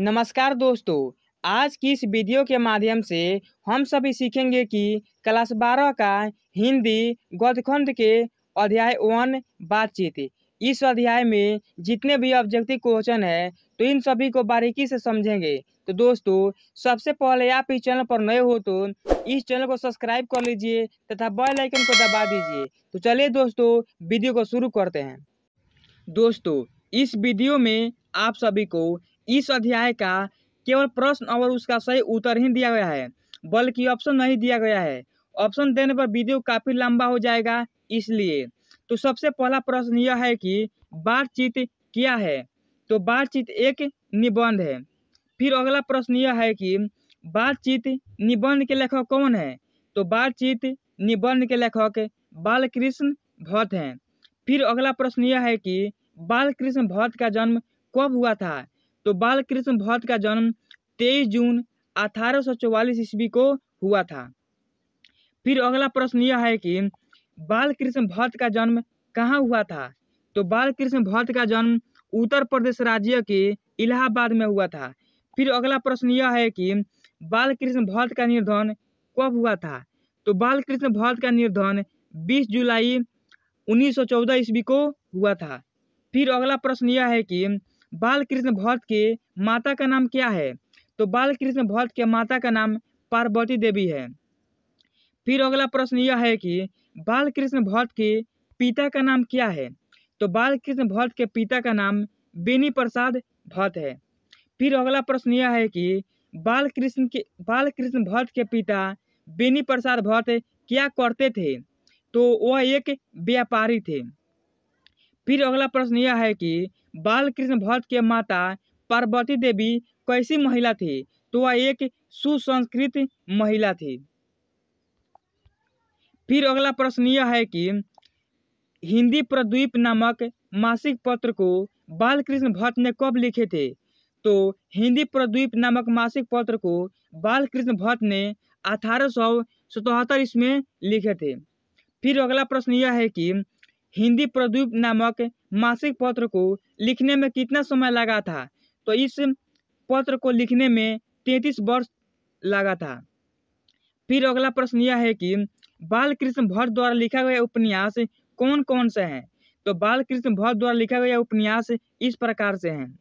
नमस्कार दोस्तों। आज की इस वीडियो के माध्यम से हम सभी सीखेंगे कि क्लास 12 का हिंदी गद्यखंड के अध्याय 1 बातचीत। इस अध्याय में जितने भी ऑब्जेक्टिव क्वेश्चन है तो इन सभी को बारीकी से समझेंगे। तो दोस्तों, सबसे पहले आप इस चैनल पर नए हो तो इस चैनल को सब्सक्राइब कर लीजिए तथा बेल आइकन को दबा दीजिए। तो चलिए दोस्तों, वीडियो को शुरू करते हैं। दोस्तों, इस वीडियो में आप सभी को इस अध्याय का केवल प्रश्न और उसका सही उत्तर ही दिया गया है, बल्कि ऑप्शन नहीं दिया गया है। ऑप्शन देने पर वीडियो काफी लंबा हो जाएगा, इसलिए तो सबसे पहला प्रश्न यह है कि बातचीत क्या है। तो बातचीत एक निबंध है। फिर अगला प्रश्न यह है कि बातचीत निबंध के लेखक कौन है। तो बातचीत निबंध के लेखक बालकृष्ण भट्ट हैं। फिर अगला प्रश्न यह है कि बालकृष्ण भट्ट का जन्म कब हुआ था। तो बालकृष्ण भट्ट का जन्म 23 जून 1844 ईस्वी को हुआ था। फिर अगला प्रश्न यह है कि बालकृष्ण भट्ट का जन्म कहाँ हुआ था। तो बालकृष्ण भट्ट का जन्म उत्तर प्रदेश राज्य के इलाहाबाद में हुआ था। फिर अगला प्रश्न यह है कि बालकृष्ण भट्ट का निधन कब हुआ था। तो बालकृष्ण भट्ट का निधन 20 जुलाई 1914 ईस्वी को हुआ था। फिर अगला प्रश्न यह है कि बालकृष्ण भट्ट के माता का नाम क्या है। तो बालकृष्ण भट्ट के माता का नाम पार्वती देवी है। फिर अगला प्रश्न यह है कि बालकृष्ण भट्ट के पिता का नाम क्या है। तो बालकृष्ण भट्ट के पिता का नाम बेनी प्रसाद भट्ट है। फिर अगला प्रश्न यह है कि बालकृष्ण भट्ट के पिता बेनी प्रसाद भट्ट क्या करते थे। तो वह एक व्यापारी थे। फिर अगला प्रश्न यह है कि बालकृष्ण भट्ट के माता पार्वती देवी कैसी महिला थी। तो वह एक सुसंस्कृत महिला थी। फिर अगला प्रश्न यह है कि हिंदी प्रदीप नामक मासिक पत्र को बालकृष्ण भट्ट ने कब लिखे थे। तो हिंदी प्रदीप नामक मासिक पत्र को बालकृष्ण भट्ट ने 1877 ईस्वी में लिखे थे। फिर अगला प्रश्न यह है कि हिंदी प्रदीप नामक मासिक पत्र को लिखने में कितना समय लगा था। तो इस पत्र को लिखने में 33 वर्ष लगा था। फिर अगला प्रश्न यह है कि बालकृष्ण भट्ट द्वारा लिखा गया उपन्यास कौन कौन से हैं। तो बालकृष्ण भट्ट द्वारा लिखा गया उपन्यास इस प्रकार से हैं।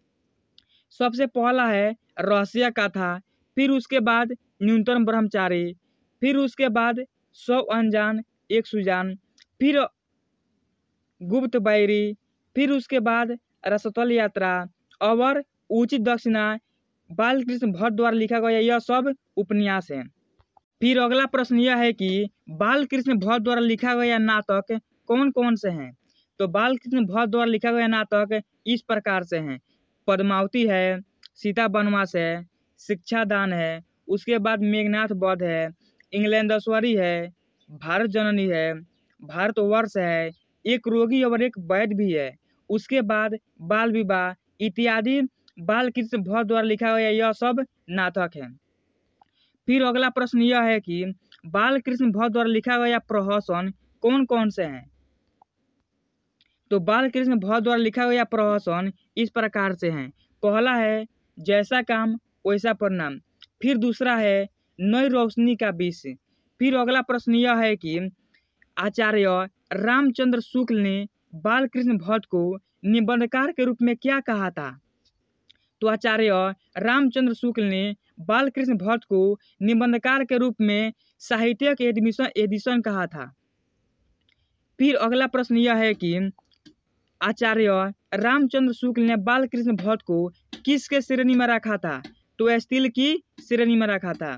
सबसे पहला है रहस्य कथा। फिर उसके बाद न्यूनतम ब्रह्मचारी। फिर उसके बाद 100 अनजान एक सुजान। फिर गुप्त बैरी। फिर उसके बाद रसतल यात्रा और उचित दक्षिणा। बालकृष्ण भट्ट द्वारा लिखा गया यह सब उपन्यास है। फिर अगला प्रश्न यह है कि बालकृष्ण भट्ट द्वारा लिखा गया नाटक कौन कौन से हैं। तो बालकृष्ण भट्ट द्वारा लिखा गया नाटक इस प्रकार से हैं। पद्मावती है, सीता वनवास है, शिक्षादान है, उसके बाद मेघनाथ वध है, इंग्लैंडेश्वरी है, भारत जननी है, भारतवर्ष है, एक रोगी और एक वैद्य भी है, उसके बाद बाल विवाह इत्यादि बालकृष्ण भट्ट द्वारा लिखा गया यह सब नाटक है। फिर अगला प्रश्न यह है कि बालकृष्ण भट्ट द्वारा लिखा गया प्रहसन कौन कौन से हैं। तो बालकृष्ण भट्ट द्वारा लिखा गया प्रहसन इस प्रकार से हैं। पहला है जैसा काम वैसा परिणाम। फिर दूसरा है नई रोशनी का विष। फिर अगला प्रश्न यह है कि आचार्य रामचंद्र शुक्ल ने बालकृष्ण भट्ट को निबंधकार के रूप में क्या कहा था। तो आचार्य रामचंद्र शुक्ल ने बालकृष्ण भट्ट को निबंधकार के रूप में साहित्यिक एडिशन कहा था। फिर अगला प्रश्न यह है कि आचार्य रामचंद्र शुक्ल ने बालकृष्ण भट्ट को किसके श्रेणी में रखा था। तो स्टील की श्रेणी में रखा था।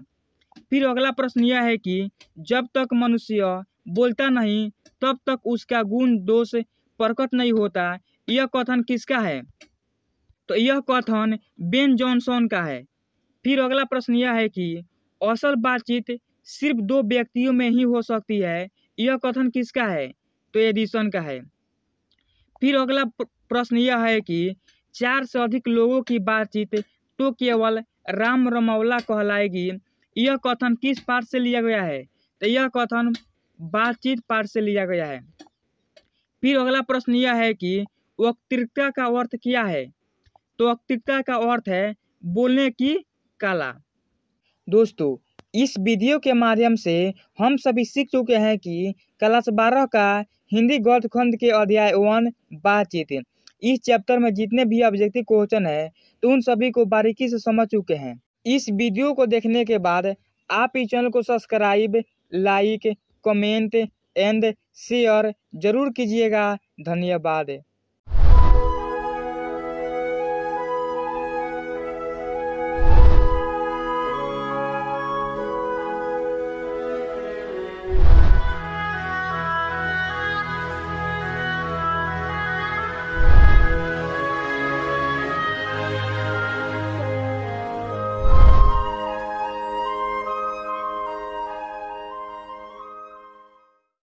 फिर अगला प्रश्न यह है कि जब तक मनुष्य बोलता नहीं तब तक उसका गुण दोष प्रकट नहीं होता, यह कथन किसका है। तो यह कथन बेन जॉनसन का है। फिर अगला प्रश्न यह है कि असल बातचीत सिर्फ दो व्यक्तियों में ही हो सकती है, यह कथन किसका है। तो एडिसन का है। फिर अगला प्रश्न यह है कि 4 से अधिक लोगों की बातचीत तो केवल राम रमौला कहलाएगी, यह कथन किस पाठ से लिया गया है। तो यह कथन बातचीत पाठ से लिया गया है। फिर अगला प्रश्न यह है कि वक्तृत्व का अर्थ क्या है। तो वक्तृत्व का अर्थ है बोलने की कला। दोस्तों, इस वीडियो के माध्यम से हम सभी सीख चुके हैं कि क्लास 12 का हिंदी गद्य खंड के अध्याय 1 बातचीत, इस चैप्टर में जितने भी ऑब्जेक्टिव क्वेश्चन है तो उन सभी को बारीकी से समझ चुके हैं। इस वीडियो को देखने के बाद आप इस चैनल को subscribe, like, comment and share जरूर कीजिएगा। धन्यवाद।